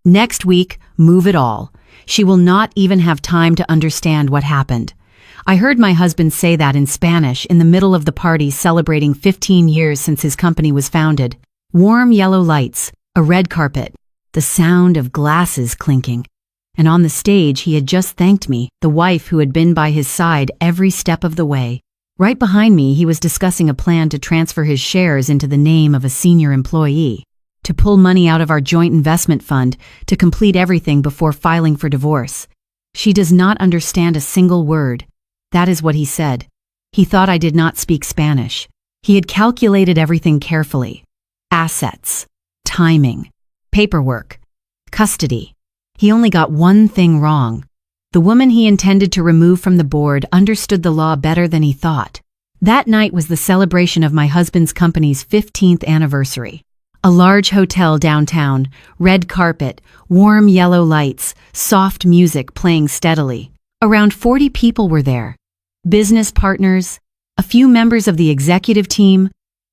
Next week, move it all. She will not even have time to understand what happened. I heard my husband say that in Spanish in the middle of the party celebrating 15 years since his company was founded. Warm yellow lights, a red carpet, the sound of glasses clinking. And on the stage he had just thanked me, the wife who had been by his side every step of the way. Right behind me he was discussing a plan to transfer his shares into the name of a senior employee, to pull money out of our joint investment fund, to complete everything before filing for divorce. She does not understand a single word. That is what he said. He thought I did not speak Spanish. He had calculated everything carefully. Assets, timing, paperwork, custody. He only got one thing wrong. The woman he intended to remove from the board understood the law better than he thought. That night was the celebration of my husband's company's 15th anniversary. A large hotel downtown, red carpet, warm yellow lights, soft music playing steadily. Around 40 people were there. Business partners, a few members of the executive team,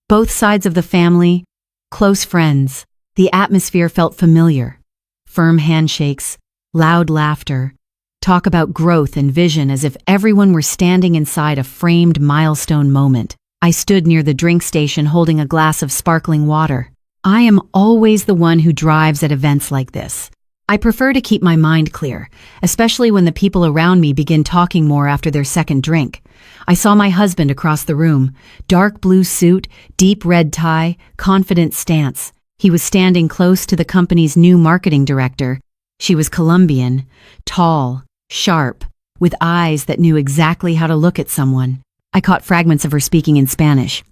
both sides of the family, close friends. The atmosphere felt familiar. Firm handshakes, loud laughter, talk about growth and vision as if everyone were standing inside a framed milestone moment. I stood near the drink station holding a glass of sparkling water. I am always the one who drives at events like this. I prefer to keep my mind clear, especially when the people around me begin talking more after their second drink. I saw my husband across the room, dark blue suit, deep red tie, confident stance. He was standing close to the company's new marketing director. She was Colombian, tall, sharp, with eyes that knew exactly how to look at someone. I caught fragments of her speaking in Spanish.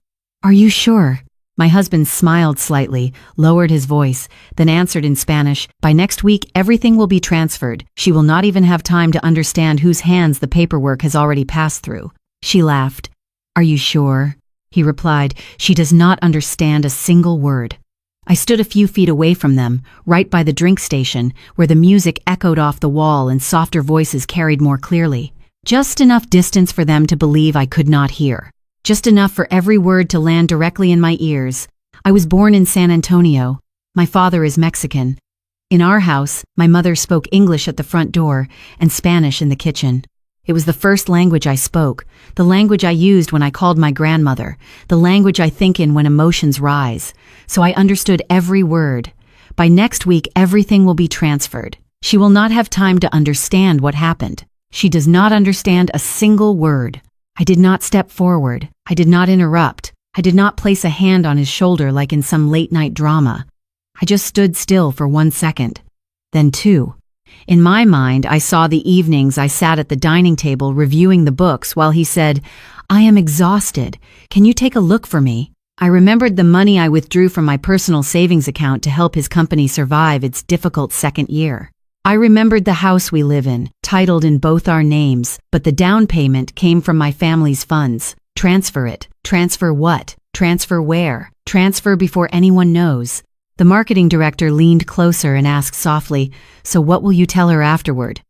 "Are you sure?" My husband smiled slightly, lowered his voice, then answered in Spanish, "By next week, everything will be transferred. She will not even have time to understand whose hands the paperwork has already passed through." She laughed. "Are you sure?" He replied, "She does not understand a single word." I stood a few feet away from them, right by the drink station, where the music echoed off the wall and softer voices carried more clearly. Just enough distance for them to believe I could not hear. Just enough for every word to land directly in my ears. I was born in San Antonio. My father is Mexican. In our house, my mother spoke English at the front door and Spanish in the kitchen. It was the first language I spoke, the language I used when I called my grandmother, the language I think in when emotions rise. So I understood every word. By next week, everything will be transferred. She will not have time to understand what happened. She does not understand a single word. I did not step forward. I did not interrupt. I did not place a hand on his shoulder like in some late-night drama. I just stood still for 1 second. Then 2. In my mind, I saw the evenings I sat at the dining table reviewing the books while he said, "I am exhausted. Can you take a look for me?" I remembered the money I withdrew from my personal savings account to help his company survive its difficult second year. I remembered the house we live in, titled in both our names, but the down payment came from my family's funds. Transfer it. Transfer what? Transfer where? Transfer before anyone knows. The marketing director leaned closer and asked softly, "So what will you tell her afterward?"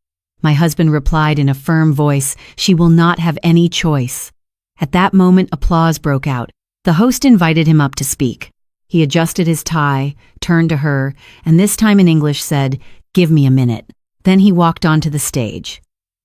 My husband replied in a firm voice, "She will not have any choice." At that moment, applause broke out. The host invited him up to speak. He adjusted his tie, turned to her, and this time in English said, "Give me a minute." Then he walked onto the stage.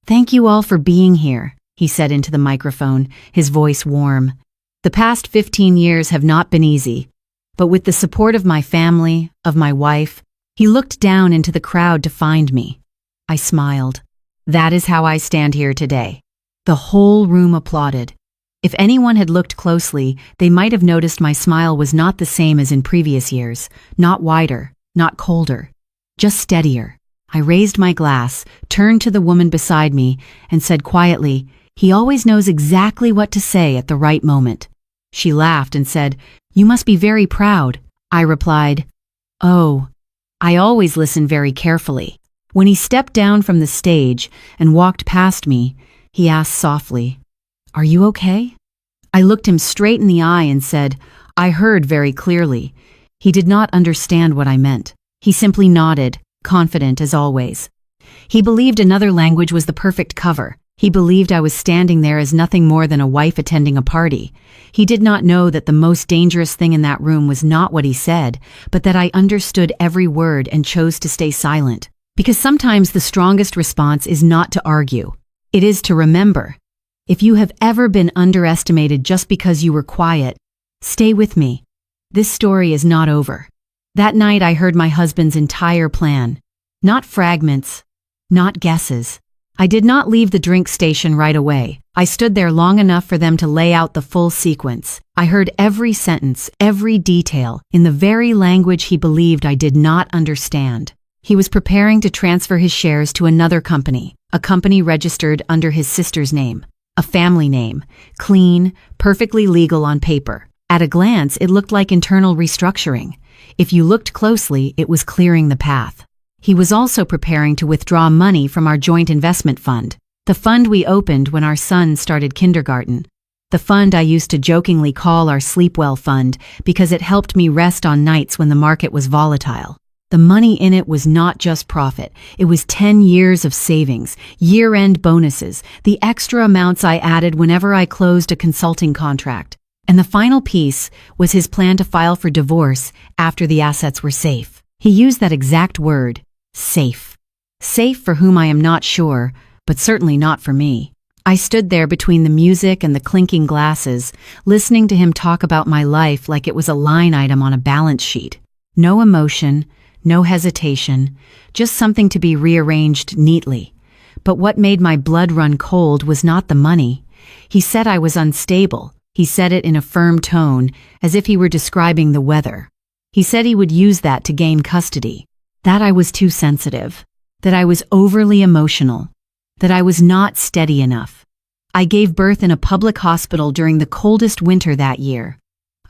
"Thank you all for being here," he said into the microphone, his voice warm. "The past 15 years have not been easy. But with the support of my family, of my wife," he looked down into the crowd to find me. I smiled. "That is how I stand here today." The whole room applauded. If anyone had looked closely, they might have noticed my smile was not the same as in previous years, not wider, not colder, just steadier. I raised my glass, turned to the woman beside me, and said quietly, "He always knows exactly what to say at the right moment." She laughed and said, "You must be very proud." I replied, "Oh, I always listen very carefully." When he stepped down from the stage and walked past me, he asked softly, "Are you okay?" I looked him straight in the eye and said, "I heard very clearly." He did not understand what I meant. He simply nodded, confident as always. He believed another language was the perfect cover. He believed I was standing there as nothing more than a wife attending a party. He did not know that the most dangerous thing in that room was not what he said, but that I understood every word and chose to stay silent. Because sometimes the strongest response is not to argue. It is to remember. If you have ever been underestimated just because you were quiet, stay with me. This story is not over. That night I heard my husband's entire plan. Not fragments, not guesses. I did not leave the drink station right away. I stood there long enough for them to lay out the full sequence. I heard every sentence, every detail, in the very language he believed I did not understand. He was preparing to transfer his shares to another company, a company registered under his sister's name. A family name, clean, perfectly legal on paper. At a glance, it looked like internal restructuring. If you looked closely, it was clearing the path. He was also preparing to withdraw money from our joint investment fund, the fund we opened when our son started kindergarten. The fund I used to jokingly call our Sleep Well Fund because it helped me rest on nights when the market was volatile. The money in it was not just profit, it was 10 years of savings, year-end bonuses, the extra amounts I added whenever I closed a consulting contract. And the final piece was his plan to file for divorce after the assets were safe. He used that exact word, safe. Safe for whom I am not sure, but certainly not for me. I stood there between the music and the clinking glasses, listening to him talk about my life like it was a line item on a balance sheet. No emotion, no hesitation, just something to be rearranged neatly. But what made my blood run cold was not the money. He said I was unstable. He said it in a firm tone, as if he were describing the weather. He said he would use that to gain custody. That I was too sensitive. That I was overly emotional. That I was not steady enough. I gave birth in a public hospital during the coldest winter that year.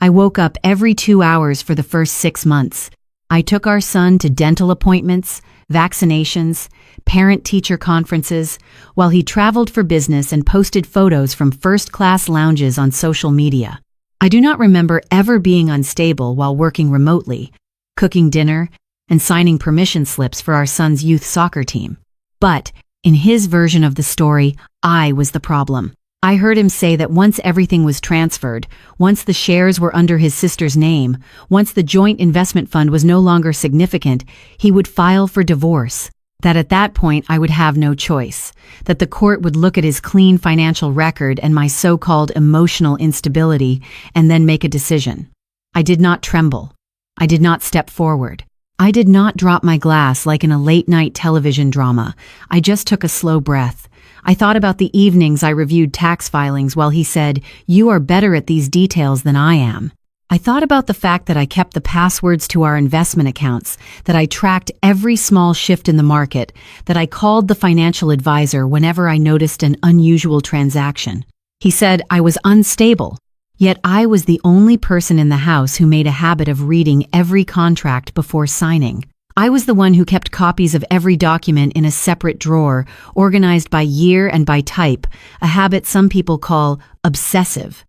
I woke up every 2 hours for the first 6 months. I took our son to dental appointments, vaccinations, parent-teacher conferences, while he traveled for business and posted photos from first-class lounges on social media. I do not remember ever being unstable while working remotely, cooking dinner, and signing permission slips for our son's youth soccer team. But, in his version of the story, I was the problem. I heard him say that once everything was transferred, once the shares were under his sister's name, once the joint investment fund was no longer significant, he would file for divorce. That at that point I would have no choice. That the court would look at his clean financial record and my so-called emotional instability and then make a decision. I did not tremble. I did not step forward. I did not drop my glass like in a late-night television drama. I just took a slow breath. I thought about the evenings I reviewed tax filings while he said, "You are better at these details than I am." I thought about the fact that I kept the passwords to our investment accounts, that I tracked every small shift in the market, that I called the financial advisor whenever I noticed an unusual transaction. He said I was unstable, yet I was the only person in the house who made a habit of reading every contract before signing. I was the one who kept copies of every document in a separate drawer, organized by year and by type, a habit some people call obsessive.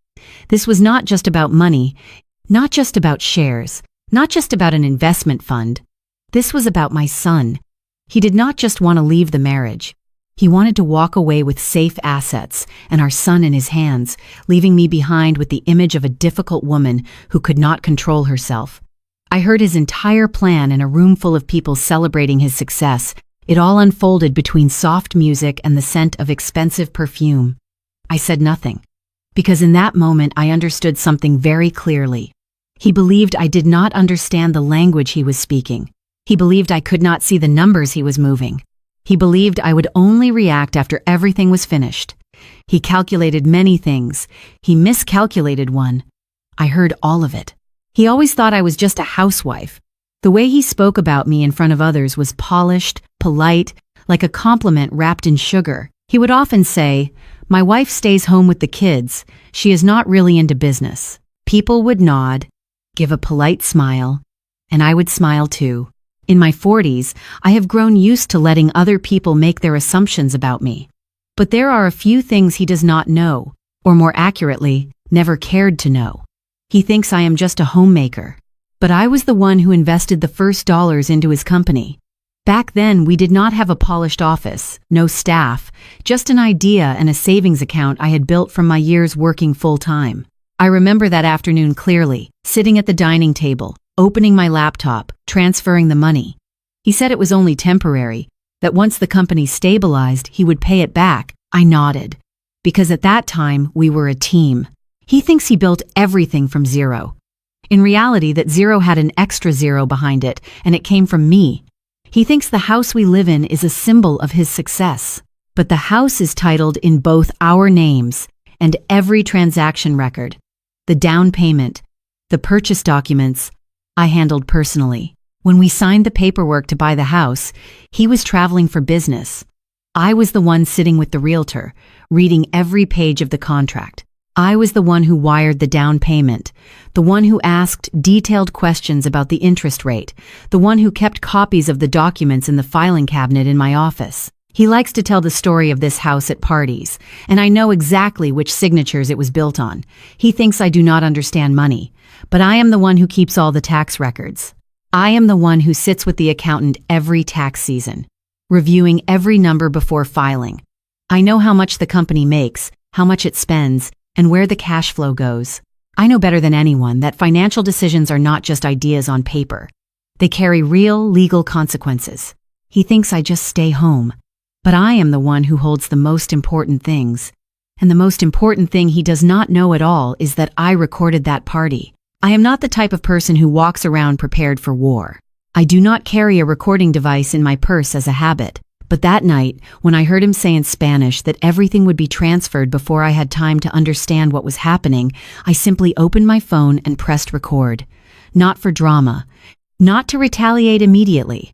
This was not just about money, not just about shares, not just about an investment fund. This was about my son. He did not just want to leave the marriage. He wanted to walk away with safe assets and our son in his hands, leaving me behind with the image of a difficult woman who could not control herself. I heard his entire plan in a room full of people celebrating his success. It all unfolded between soft music and the scent of expensive perfume. I said nothing, because in that moment I understood something very clearly. He believed I did not understand the language he was speaking. He believed I could not see the numbers he was moving. He believed I would only react after everything was finished. He calculated many things. He miscalculated one. I heard all of it. He always thought I was just a housewife. The way he spoke about me in front of others was polished, polite, like a compliment wrapped in sugar. He would often say, "My wife stays home with the kids. She is not really into business." People would nod, give a polite smile, and I would smile too. In my 40s, I have grown used to letting other people make their assumptions about me. But there are a few things he does not know, or more accurately, never cared to know. He thinks I am just a homemaker. But I was the one who invested the first dollars into his company. Back then, we did not have a polished office, no staff, just an idea and a savings account I had built from my years working full-time. I remember that afternoon clearly, sitting at the dining table, opening my laptop, transferring the money. He said it was only temporary, that once the company stabilized, he would pay it back. I nodded, because at that time, we were a team. He thinks he built everything from zero. In reality, that zero had an extra zero behind it, and it came from me. He thinks the house we live in is a symbol of his success. But the house is titled in both our names and every transaction record. The down payment, the purchase documents, I handled personally. When we signed the paperwork to buy the house, he was traveling for business. I was the one sitting with the realtor, reading every page of the contract. I was the one who wired the down payment, the one who asked detailed questions about the interest rate, the one who kept copies of the documents in the filing cabinet in my office. He likes to tell the story of this house at parties, and I know exactly which signatures it was built on. He thinks I do not understand money, but I am the one who keeps all the tax records. I am the one who sits with the accountant every tax season, reviewing every number before filing. I know how much the company makes, how much it spends, and where the cash flow goes. I know better than anyone that financial decisions are not just ideas on paper. They carry real legal consequences. He thinks I just stay home, but I am the one who holds the most important things. And the most important thing he does not know at all is that I recorded that party. I am not the type of person who walks around prepared for war. I do not carry a recording device in my purse as a habit. But that night, when I heard him say in Spanish that everything would be transferred before I had time to understand what was happening, I simply opened my phone and pressed record. Not for drama, not to retaliate immediately,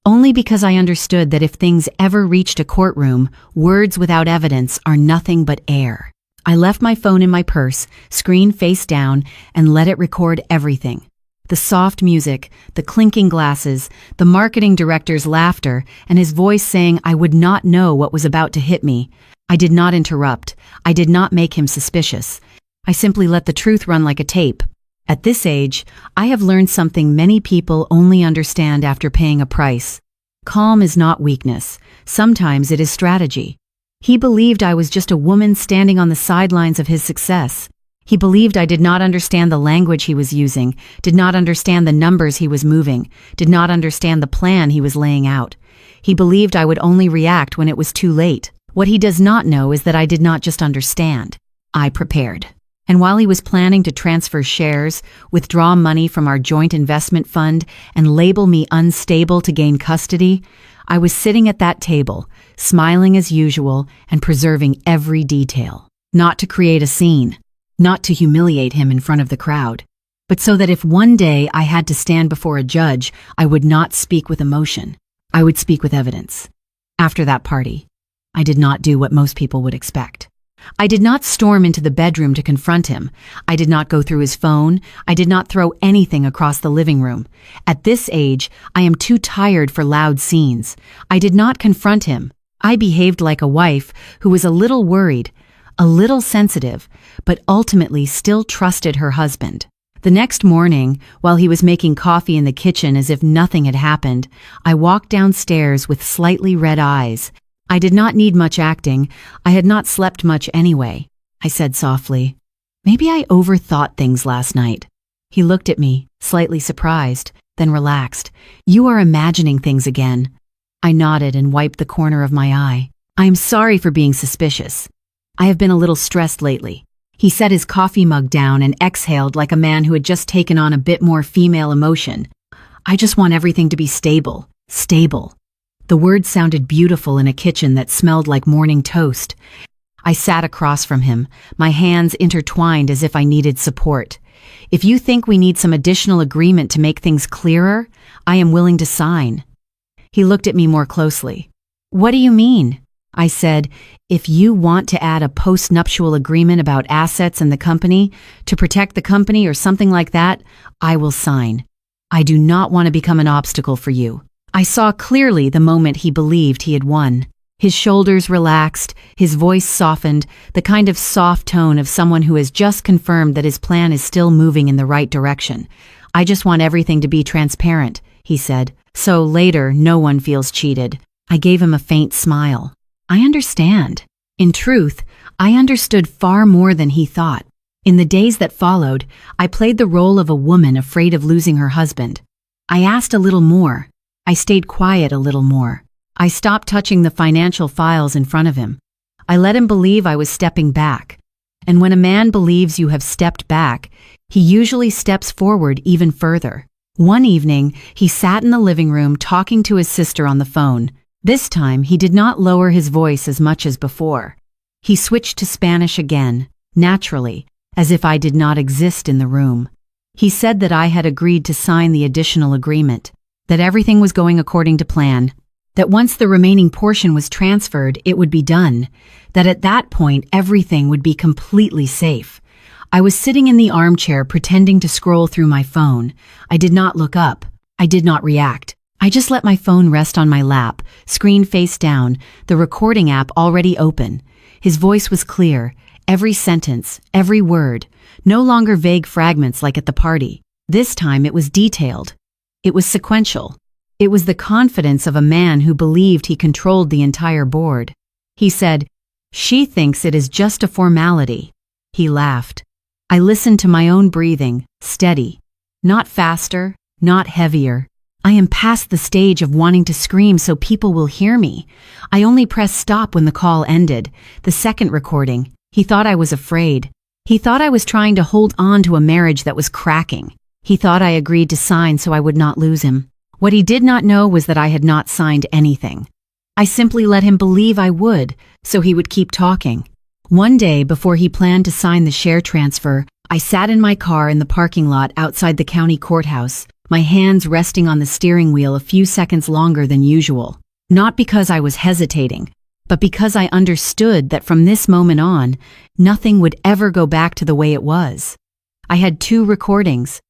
only because I understood that if things ever reached a courtroom, words without evidence are nothing but air. I left my phone in my purse, screen face down, and let it record everything. The soft music, the clinking glasses, the marketing director's laughter, and his voice saying I would not know what was about to hit me. I did not interrupt. I did not make him suspicious. I simply let the truth run like a tape. At this age, I have learned something many people only understand after paying a price. Calm is not weakness. Sometimes it is strategy. He believed I was just a woman standing on the sidelines of his success. He believed I did not understand the language he was using, did not understand the numbers he was moving, did not understand the plan he was laying out. He believed I would only react when it was too late. What he does not know is that I did not just understand. I prepared. And while he was planning to transfer shares, withdraw money from our joint investment fund, and label me unstable to gain custody, I was sitting at that table, smiling as usual and preserving every detail. Not to create a scene. Not to humiliate him in front of the crowd, but so that if one day I had to stand before a judge, I would not speak with emotion. I would speak with evidence. After that party, I did not do what most people would expect. I did not storm into the bedroom to confront him. I did not go through his phone. I did not throw anything across the living room. At this age, I am too tired for loud scenes. I did not confront him. I behaved like a wife who was a little worried, a little sensitive, but ultimately still trusted her husband. The next morning, while he was making coffee in the kitchen as if nothing had happened, I walked downstairs with slightly red eyes. I did not need much acting. I had not slept much anyway. I said softly, "Maybe I overthought things last night." He looked at me, slightly surprised, then relaxed. "You are imagining things again." I nodded and wiped the corner of my eye. "I am sorry for being suspicious. I have been a little stressed lately." He set his coffee mug down and exhaled like a man who had just taken on a bit more female emotion. "I just want everything to be stable. Stable." The words sounded beautiful in a kitchen that smelled like morning toast. I sat across from him, my hands intertwined as if I needed support. "If you think we need some additional agreement to make things clearer, I am willing to sign." He looked at me more closely. "What do you mean?" I said, "If you want to add a post-nuptial agreement about assets and the company, to protect the company or something like that, I will sign. I do not want to become an obstacle for you." I saw clearly the moment he believed he had won. His shoulders relaxed, his voice softened, the kind of soft tone of someone who has just confirmed that his plan is still moving in the right direction. "I just want everything to be transparent," he said, So later, no one feels cheated. I gave him a faint smile. I understand. In truth, I understood far more than he thought. In the days that followed, I played the role of a woman afraid of losing her husband. I asked a little more. I stayed quiet a little more. I stopped touching the financial files in front of him. I let him believe I was stepping back. And when a man believes you have stepped back, he usually steps forward even further. One evening, he sat in the living room talking to his sister on the phone. This time, he did not lower his voice as much as before. He switched to Spanish again, naturally, as if I did not exist in the room. He said that I had agreed to sign the additional agreement, that everything was going according to plan, that once the remaining portion was transferred, it would be done, that at that point everything would be completely safe. I was sitting in the armchair pretending to scroll through my phone. I did not look up. I did not react. I just let my phone rest on my lap, screen face down, the recording app already open. His voice was clear, every sentence, every word, no longer vague fragments like at the party. This time it was detailed. It was sequential. It was the confidence of a man who believed he controlled the entire board. He said, "She thinks it is just a formality." He laughed. I listened to my own breathing, steady. Not faster, not heavier. I am past the stage of wanting to scream so people will hear me. I only pressed stop when the call ended. The second recording. He thought I was afraid. He thought I was trying to hold on to a marriage that was cracking. He thought I agreed to sign so I would not lose him. What he did not know was that I had not signed anything. I simply let him believe I would, so he would keep talking. One day, before he planned to sign the share transfer, I sat in my car in the parking lot outside the county courthouse, my hands resting on the steering wheel a few seconds longer than usual. Not because I was hesitating, but because I understood that from this moment on, nothing would ever go back to the way it was. I had 2 recordings.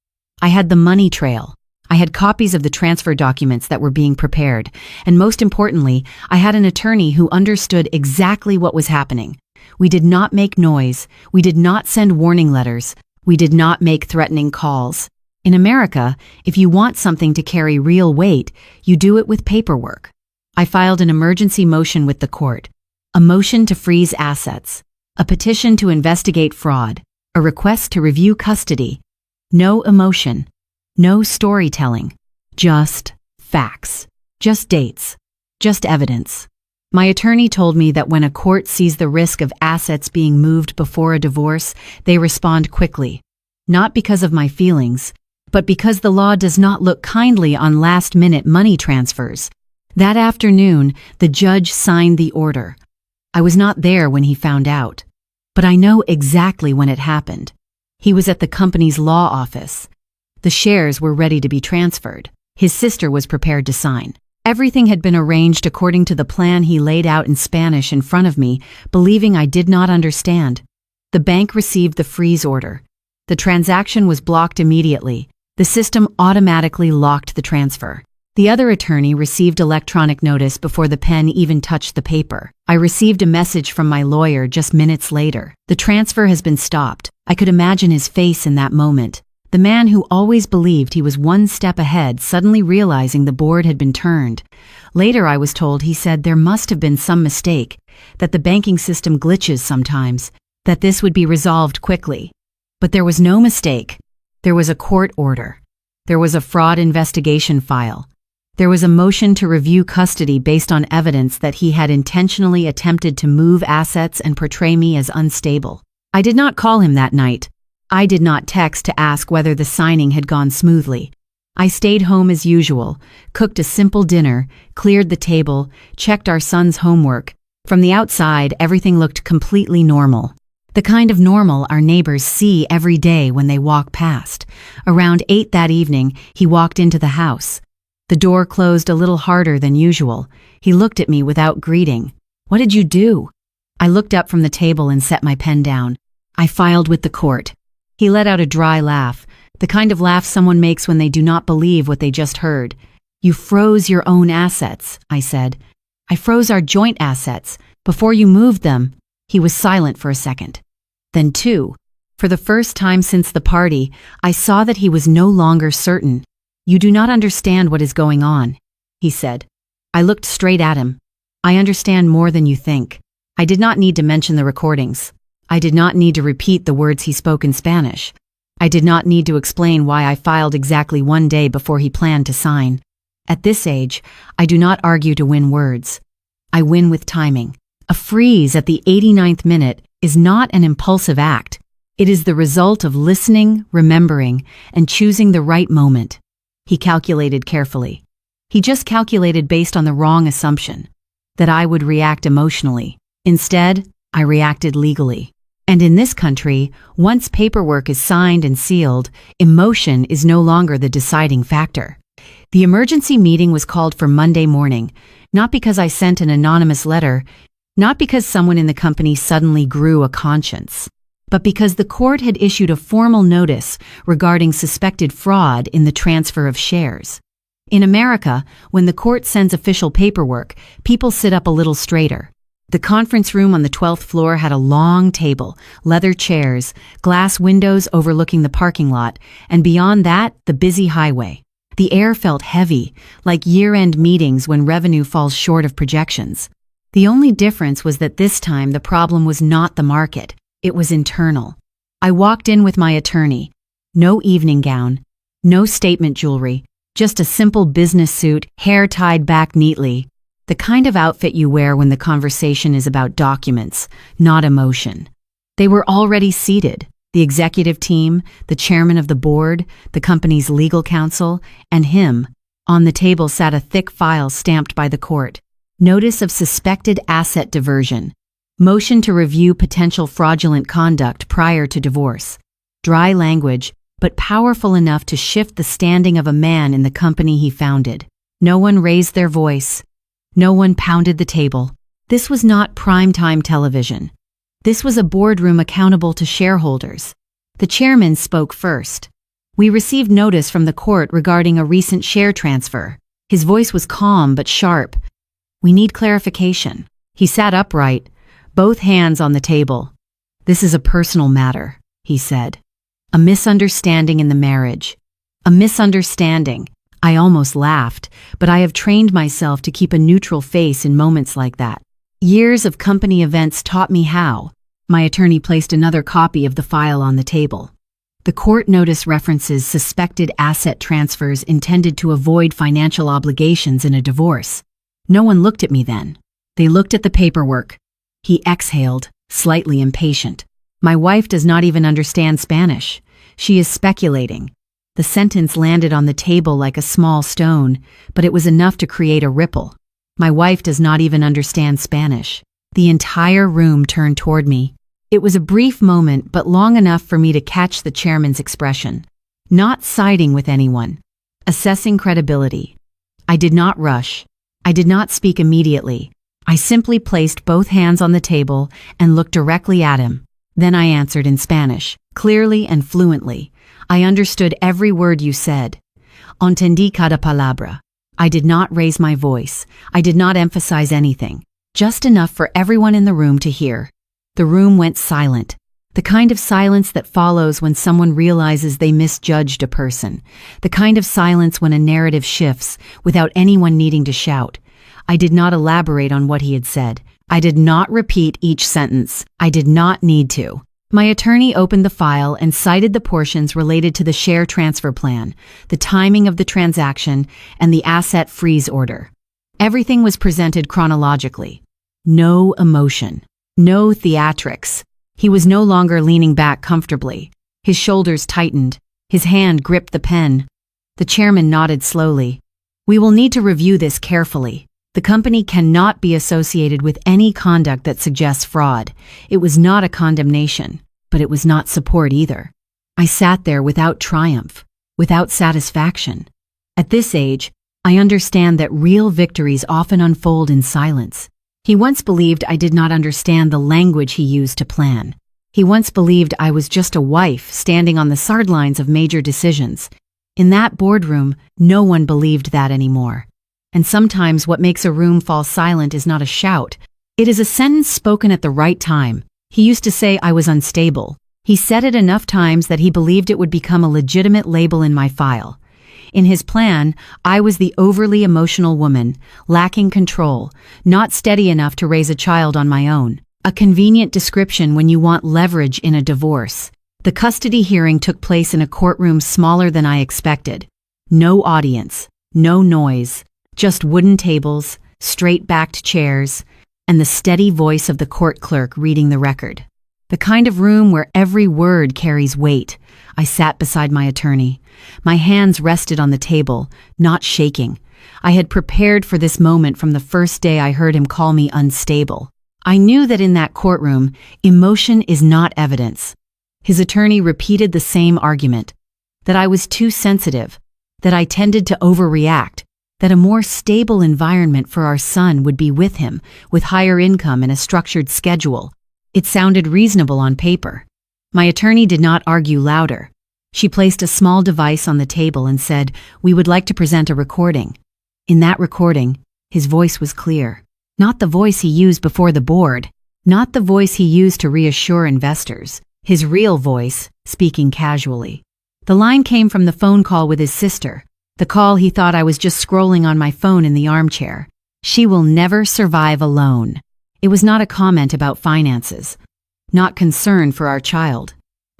I had the money trail. I had copies of the transfer documents that were being prepared, and most importantly, I had an attorney who understood exactly what was happening. We did not make noise. We did not send warning letters. We did not make threatening calls. In America, if you want something to carry real weight, you do it with paperwork. I filed an emergency motion with the court, a motion to freeze assets, a petition to investigate fraud, a request to review custody. No emotion, no storytelling, just facts, just dates, just evidence. My attorney told me that when a court sees the risk of assets being moved before a divorce, they respond quickly, not because of my feelings, but because the law does not look kindly on last-minute money transfers. That afternoon, the judge signed the order. I was not there when he found out, but I know exactly when it happened. He was at the company's law office. The shares were ready to be transferred. His sister was prepared to sign. Everything had been arranged according to the plan he laid out in Spanish in front of me, believing I did not understand. The bank received the freeze order. The transaction was blocked immediately. The system automatically locked the transfer. The other attorney received electronic notice before the pen even touched the paper. I received a message from my lawyer just minutes later. The transfer has been stopped. I could imagine his face in that moment. The man who always believed he was one step ahead suddenly realizing the board had been turned. Later I was told he said there must have been some mistake, that the banking system glitches sometimes, that this would be resolved quickly. But there was no mistake. There was a court order. There was a fraud investigation file. There was a motion to review custody based on evidence that he had intentionally attempted to move assets and portray me as unstable. I did not call him that night. I did not text to ask whether the signing had gone smoothly. I stayed home as usual, cooked a simple dinner, cleared the table, checked our son's homework. From the outside, everything looked completely normal. The kind of normal our neighbors see every day when they walk past. Around 8 that evening, he walked into the house. The door closed a little harder than usual. He looked at me without greeting. "What did you do?" I looked up from the table and set my pen down. "I filed with the court." He let out a dry laugh, the kind of laugh someone makes when they do not believe what they just heard. "You froze your own assets," I said. "I froze our joint assets, before you moved them." He was silent for a second. Then 2. For the first time since the party, I saw that he was no longer certain. "You do not understand what is going on," he said. I looked straight at him. "I understand more than you think." I did not need to mention the recordings. I did not need to repeat the words he spoke in Spanish. I did not need to explain why I filed exactly 1 day before he planned to sign. At this age, I do not argue to win words. I win with timing. A freeze at the 89th minute is not an impulsive act. It is the result of listening, remembering, and choosing the right moment. He calculated carefully. He just calculated based on the wrong assumption, that I would react emotionally. Instead, I reacted legally. And in this country, once paperwork is signed and sealed, emotion is no longer the deciding factor. The emergency meeting was called for Monday morning, not because I sent an anonymous letter, not because someone in the company suddenly grew a conscience, but because the court had issued a formal notice regarding suspected fraud in the transfer of shares. In America, when the court sends official paperwork, people sit up a little straighter. The conference room on the 12th floor had a long table, leather chairs, glass windows overlooking the parking lot, and beyond that, the busy highway. The air felt heavy, like year-end meetings when revenue falls short of projections. The only difference was that this time the problem was not the market, it was internal. I walked in with my attorney. No evening gown, no statement jewelry, just a simple business suit, hair tied back neatly. The kind of outfit you wear when the conversation is about documents, not emotion. They were already seated, the executive team, the chairman of the board, the company's legal counsel, and him. On the table sat a thick file stamped by the court. Notice of suspected asset diversion. Motion to review potential fraudulent conduct prior to divorce. Dry language, but powerful enough to shift the standing of a man in the company he founded. No one raised their voice. No one pounded the table. This was not primetime television. This was a boardroom accountable to shareholders. The chairman spoke first. "We received notice from the court regarding a recent share transfer." His voice was calm but sharp. "We need clarification." He sat upright, both hands on the table. "This is a personal matter," he said. "A misunderstanding in the marriage. A misunderstanding." I almost laughed, but I have trained myself to keep a neutral face in moments like that. Years of company events taught me how. My attorney placed another copy of the file on the table. The court notice references suspected asset transfers intended to avoid financial obligations in a divorce. No one looked at me then. They looked at the paperwork. He exhaled, slightly impatient. "My wife does not even understand Spanish. She is speculating." The sentence landed on the table like a small stone, but it was enough to create a ripple. "My wife does not even understand Spanish." The entire room turned toward me. It was a brief moment, but long enough for me to catch the chairman's expression. Not siding with anyone. Assessing credibility. I did not rush. I did not speak immediately. I simply placed both hands on the table and looked directly at him. Then I answered in Spanish, clearly and fluently. "I understood every word you said. Entendí cada palabra." I did not raise my voice. I did not emphasize anything. Just enough for everyone in the room to hear. The room went silent. The kind of silence that follows when someone realizes they misjudged a person. The kind of silence when a narrative shifts without anyone needing to shout. I did not elaborate on what he had said. I did not repeat each sentence. I did not need to. My attorney opened the file and cited the portions related to the share transfer plan, the timing of the transaction, and the asset freeze order. Everything was presented chronologically. No emotion. No theatrics. He was no longer leaning back comfortably. His shoulders tightened. His hand gripped the pen. The chairman nodded slowly. "We will need to review this carefully. The company cannot be associated with any conduct that suggests fraud." It was not a condemnation, but it was not support either. I sat there without triumph, without satisfaction. At this age, I understand that real victories often unfold in silence. He once believed I did not understand the language he used to plan. He once believed I was just a wife standing on the sidelines of major decisions. In that boardroom, no one believed that anymore. And sometimes what makes a room fall silent is not a shout. It is a sentence spoken at the right time. He used to say I was unstable. He said it enough times that he believed it would become a legitimate label in my file. In his plan, I was the overly emotional woman, lacking control, not steady enough to raise a child on my own. A convenient description when you want leverage in a divorce. The custody hearing took place in a courtroom smaller than I expected. No audience, no noise, just wooden tables, straight-backed chairs, and the steady voice of the court clerk reading the record. The kind of room where every word carries weight. I sat beside my attorney. My hands rested on the table, not shaking. I had prepared for this moment from the first day I heard him call me unstable. I knew that in that courtroom, emotion is not evidence. His attorney repeated the same argument, that I was too sensitive, that I tended to overreact, that a more stable environment for our son would be with him, with higher income and a structured schedule. It sounded reasonable on paper. My attorney did not argue louder. She placed a small device on the table and said, "We would like to present a recording." In that recording, his voice was clear. Not the voice he used before the board, not the voice he used to reassure investors, his real voice, speaking casually. The line came from the phone call with his sister, the call he thought I was just scrolling on my phone in the armchair. "She will never survive alone." It was not a comment about finances, not concern for our child.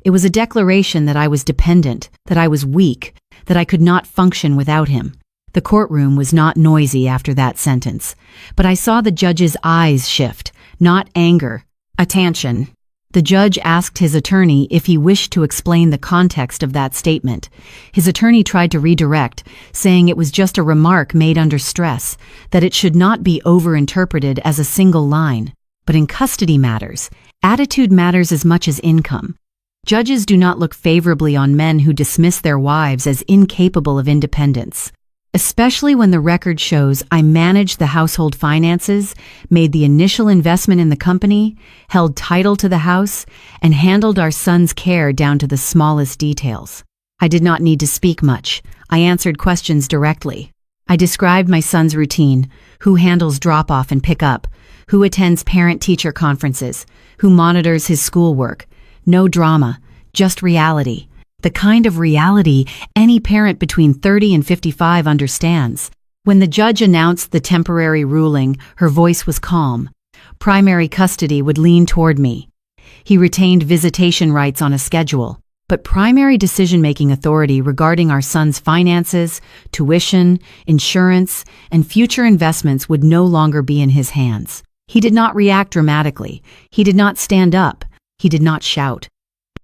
It was a declaration that I was dependent, that I was weak, that I could not function without him. The courtroom was not noisy after that sentence, but I saw the judge's eyes shift, not anger, attention. The judge asked his attorney if he wished to explain the context of that statement. His attorney tried to redirect, saying it was just a remark made under stress, that it should not be overinterpreted as a single line. But in custody matters, attitude matters as much as income. Judges do not look favorably on men who dismiss their wives as incapable of independence. Especially when the record shows I managed the household finances, made the initial investment in the company, held title to the house, and handled our son's care down to the smallest details. I did not need to speak much. I answered questions directly. I described my son's routine, who handles drop-off and pick-up, who attends parent-teacher conferences, who monitors his schoolwork. No drama, just reality. The kind of reality any parent between 30 and 55 understands. When the judge announced the temporary ruling, her voice was calm. Primary custody would lean toward me. He retained visitation rights on a schedule, but primary decision-making authority regarding our son's finances, tuition, insurance, and future investments would no longer be in his hands. He did not react dramatically. He did not stand up. He did not shout.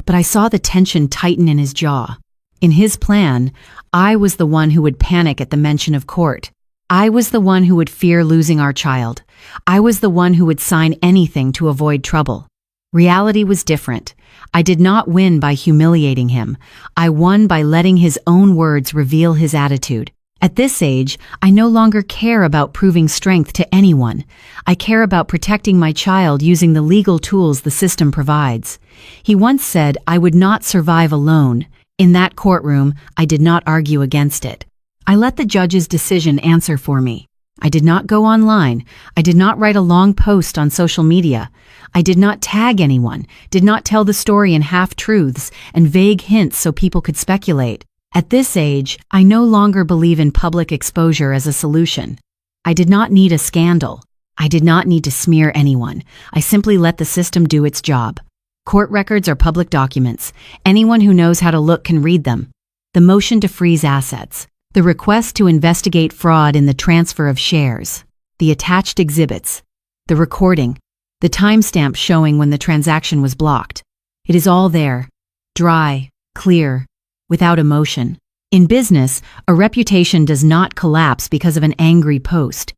But I saw the tension tighten in his jaw. In his plan, I was the one who would panic at the mention of court. I was the one who would fear losing our child. I was the one who would sign anything to avoid trouble. Reality was different. I did not win by humiliating him. I won by letting his own words reveal his attitude. At this age, I no longer care about proving strength to anyone. I care about protecting my child using the legal tools the system provides. He once said I would not survive alone. In that courtroom, I did not argue against it. I let the judge's decision answer for me. I did not go online. I did not write a long post on social media. I did not tag anyone, did not tell the story in half-truths and vague hints so people could speculate. At this age, I no longer believe in public exposure as a solution. I did not need a scandal. I did not need to smear anyone. I simply let the system do its job. Court records are public documents. Anyone who knows how to look can read them. The motion to freeze assets. The request to investigate fraud in the transfer of shares. The attached exhibits. The recording. The timestamp showing when the transaction was blocked. It is all there. Dry, clear, without emotion. In business, a reputation does not collapse because of an angry post.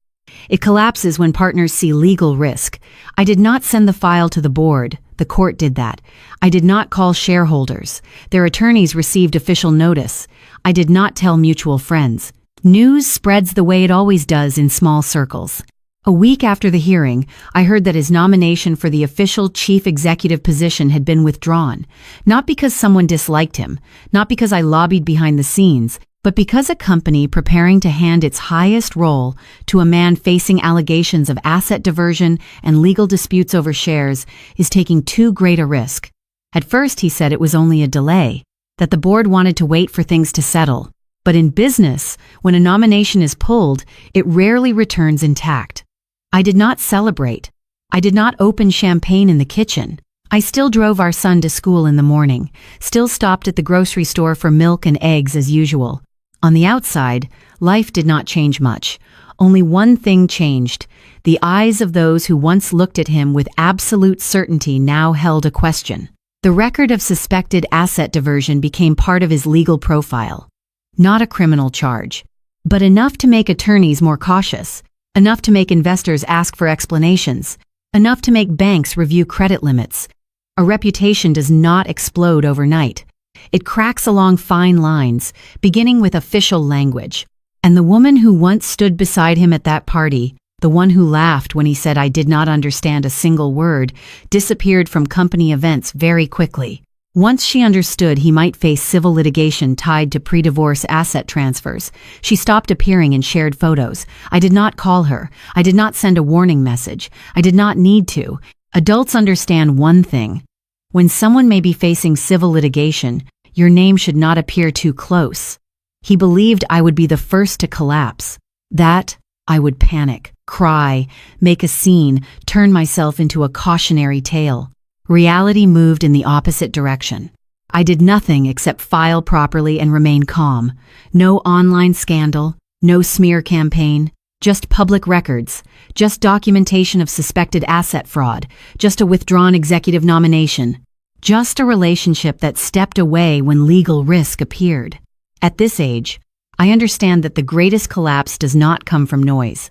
It collapses when partners see legal risk. I did not send the file to the board. The court did that. I did not call shareholders. Their attorneys received official notice. I did not tell mutual friends. News spreads the way it always does in small circles. A week after the hearing, I heard that his nomination for the official chief executive position had been withdrawn, not because someone disliked him, not because I lobbied behind the scenes, but because a company preparing to hand its highest role to a man facing allegations of asset diversion and legal disputes over shares is taking too great a risk. At first he said it was only a delay, that the board wanted to wait for things to settle. But in business, when a nomination is pulled, it rarely returns intact. I did not celebrate. I did not open champagne in the kitchen. I still drove our son to school in the morning, still stopped at the grocery store for milk and eggs as usual. On the outside, life did not change much. Only one thing changed. The eyes of those who once looked at him with absolute certainty now held a question. The record of suspected asset diversion became part of his legal profile. Not a criminal charge, but enough to make attorneys more cautious, enough to make investors ask for explanations, enough to make banks review credit limits. A reputation does not explode overnight. It cracks along fine lines, beginning with official language. And the woman who once stood beside him at that party, the one who laughed when he said I did not understand a single word, disappeared from company events very quickly. Once she understood he might face civil litigation tied to pre-divorce asset transfers, she stopped appearing in shared photos. I did not call her. I did not send a warning message. I did not need to. Adults understand one thing. When someone may be facing civil litigation, your name should not appear too close. He believed I would be the first to collapse. That I would panic, cry, make a scene, turn myself into a cautionary tale. Reality moved in the opposite direction. I did nothing except file properly and remain calm. No online scandal, no smear campaign, just public records, just documentation of suspected asset fraud, just a withdrawn executive nomination, just a relationship that stepped away when legal risk appeared. At this age, I understand that the greatest collapse does not come from noise.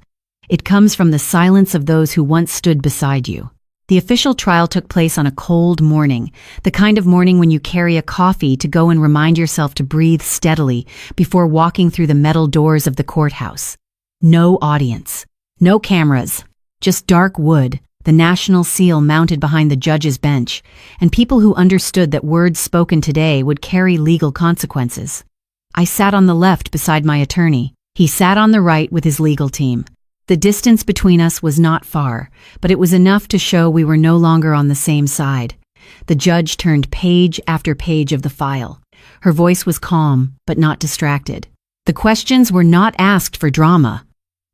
It comes from the silence of those who once stood beside you. The official trial took place on a cold morning, the kind of morning when you carry a coffee to go and remind yourself to breathe steadily before walking through the metal doors of the courthouse. No audience, no cameras, just dark wood, the national seal mounted behind the judge's bench, and people who understood that words spoken today would carry legal consequences. I sat on the left beside my attorney. He sat on the right with his legal team. The distance between us was not far, but it was enough to show we were no longer on the same side. The judge turned page after page of the file. Her voice was calm, but not distracted. The questions were not asked for drama,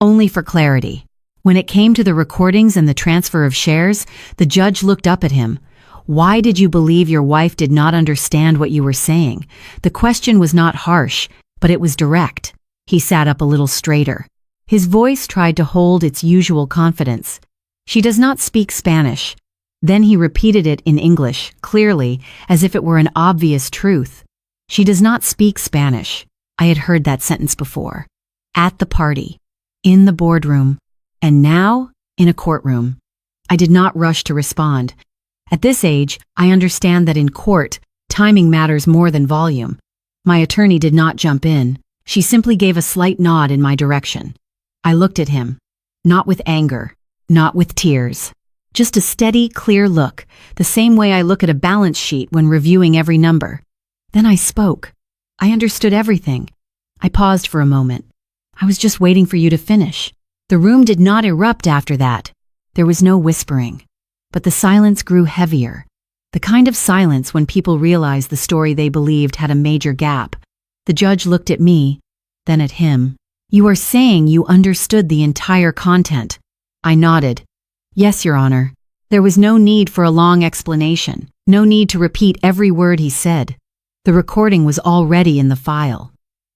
only for clarity. When it came to the recordings and the transfer of shares, the judge looked up at him. Why did you believe your wife did not understand what you were saying? The question was not harsh, but it was direct. He sat up a little straighter. His voice tried to hold its usual confidence. She does not speak Spanish. Then he repeated it in English, clearly, as if it were an obvious truth. She does not speak Spanish. I had heard that sentence before. At the party, in the boardroom, and now in a courtroom. I did not rush to respond. At this age, I understand that in court, timing matters more than volume. My attorney did not jump in. She simply gave a slight nod in my direction. I looked at him, not with anger, not with tears, just a steady, clear look, the same way I look at a balance sheet when reviewing every number. Then I spoke. I understood everything. I paused for a moment. I was just waiting for you to finish. The room did not erupt after that. There was no whispering, but the silence grew heavier, the kind of silence when people realized the story they believed had a major gap. The judge looked at me, then at him. You are saying you understood the entire content. I nodded. Yes, Your Honor. There was no need for a long explanation, no need to repeat every word he said. The recording was already in the file.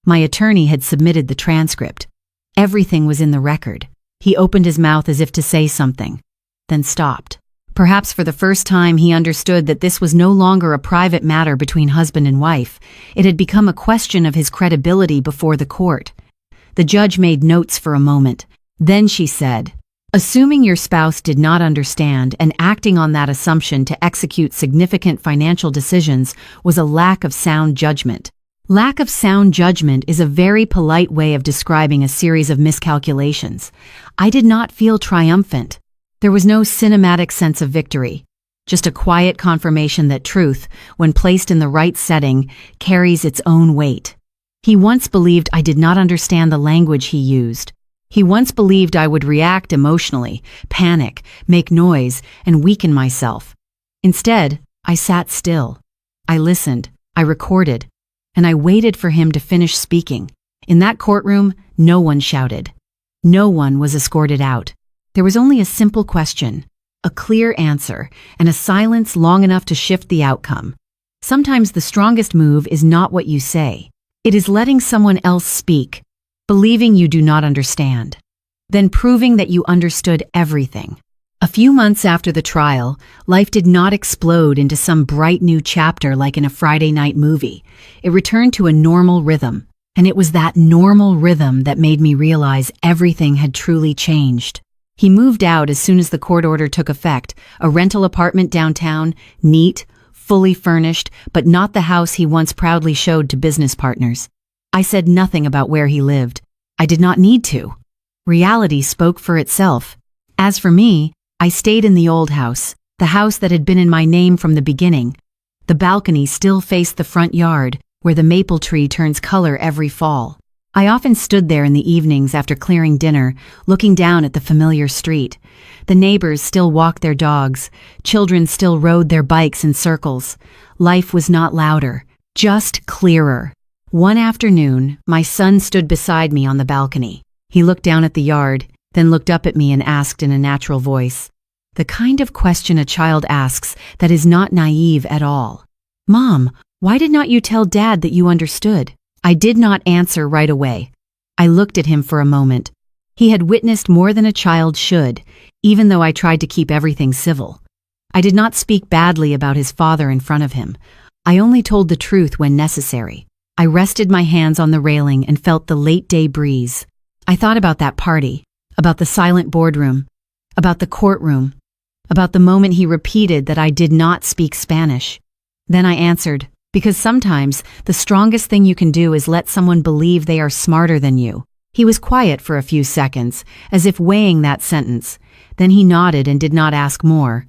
My attorney had submitted the transcript. Everything was in the record. He opened his mouth as if to say something, then stopped. Perhaps for the first time he understood that this was no longer a private matter between husband and wife. It had become a question of his credibility before the court. The judge made notes for a moment. Then she said, assuming your spouse did not understand and acting on that assumption to execute significant financial decisions was a lack of sound judgment. Lack of sound judgment is a very polite way of describing a series of miscalculations. I did not feel triumphant. There was no cinematic sense of victory, just a quiet confirmation that truth, when placed in the right setting, carries its own weight. He once believed I did not understand the language he used. He once believed I would react emotionally, panic, make noise, and weaken myself. Instead, I sat still. I listened. I recorded. and I waited for him to finish speaking. In that courtroom, no one shouted. No one was escorted out. There was only a simple question, a clear answer, and a silence long enough to shift the outcome. Sometimes the strongest move is not what you say. It is letting someone else speak, believing you do not understand, then proving that you understood everything. A few months after the trial, life did not explode into some bright new chapter like in a Friday night movie. It returned to a normal rhythm, and it was that normal rhythm that made me realize everything had truly changed. He moved out as soon as the court order took effect, a rental apartment downtown, neat, fully furnished, but not the house he once proudly showed to business partners. I said nothing about where he lived. I did not need to. Reality spoke for itself. As for me, I stayed in the old house, the house that had been in my name from the beginning. The balcony still faced the front yard, where the maple tree turns color every fall. I often stood there in the evenings after clearing dinner, looking down at the familiar street. The neighbors still walked their dogs, children still rode their bikes in circles. Life was not louder, just clearer. One afternoon, my son stood beside me on the balcony. He looked down at the yard, then looked up at me and asked in a natural voice, the kind of question a child asks that is not naive at all. "Mom, why did not you tell Dad that you understood?" I did not answer right away. I looked at him for a moment. He had witnessed more than a child should, even though I tried to keep everything civil. I did not speak badly about his father in front of him. I only told the truth when necessary. I rested my hands on the railing and felt the late-day breeze. I thought about that party, about the silent boardroom, about the courtroom, about the moment he repeated that I did not speak Spanish. Then I answered, because sometimes the strongest thing you can do is let someone believe they are smarter than you. He was quiet for a few seconds, as if weighing that sentence. Then he nodded and did not ask more.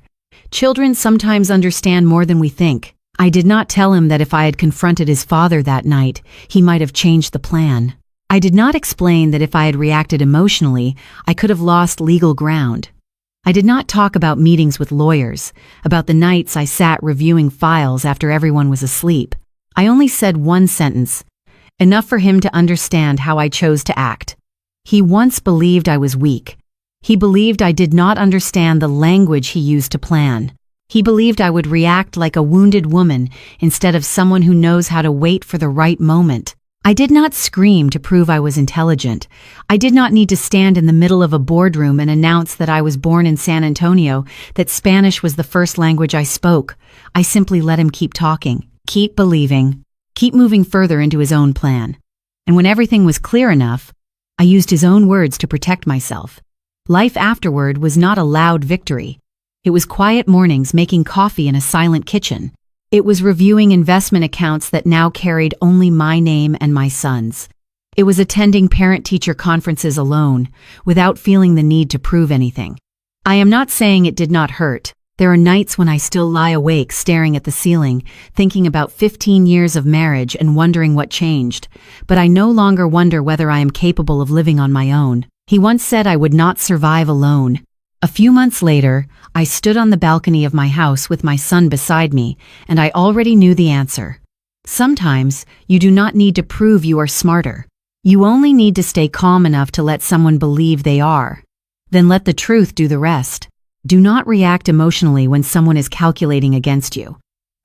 Children sometimes understand more than we think. I did not tell him that if I had confronted his father that night, he might have changed the plan. I did not explain that if I had reacted emotionally, I could have lost legal ground. I did not talk about meetings with lawyers, about the nights I sat reviewing files after everyone was asleep. I only said one sentence, enough for him to understand how I chose to act. He once believed I was weak. He believed I did not understand the language he used to plan. He believed I would react like a wounded woman instead of someone who knows how to wait for the right moment. I did not scream to prove I was intelligent. I did not need to stand in the middle of a boardroom and announce that I was born in San Antonio, that Spanish was the first language I spoke. I simply let him keep talking, keep believing, keep moving further into his own plan. And when everything was clear enough, I used his own words to protect myself. Life afterward was not a loud victory. It was quiet mornings making coffee in a silent kitchen. It was reviewing investment accounts that now carried only my name and my son's. It was attending parent-teacher conferences alone, without feeling the need to prove anything. I am not saying it did not hurt. There are nights when I still lie awake staring at the ceiling, thinking about 15 years of marriage and wondering what changed. But I no longer wonder whether I am capable of living on my own. He once said I would not survive alone. A few months later, I stood on the balcony of my house with my son beside me, and I already knew the answer. Sometimes, you do not need to prove you are smarter. You only need to stay calm enough to let someone believe they are. Then let the truth do the rest. Do not react emotionally when someone is calculating against you.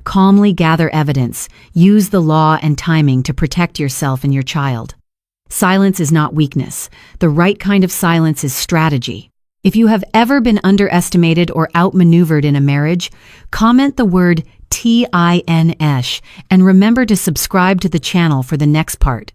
Calmly gather evidence. Use the law and timing to protect yourself and your child. Silence is not weakness. The right kind of silence is strategy. If you have ever been underestimated or outmaneuvered in a marriage, comment the word TINS and remember to subscribe to the channel for the next part.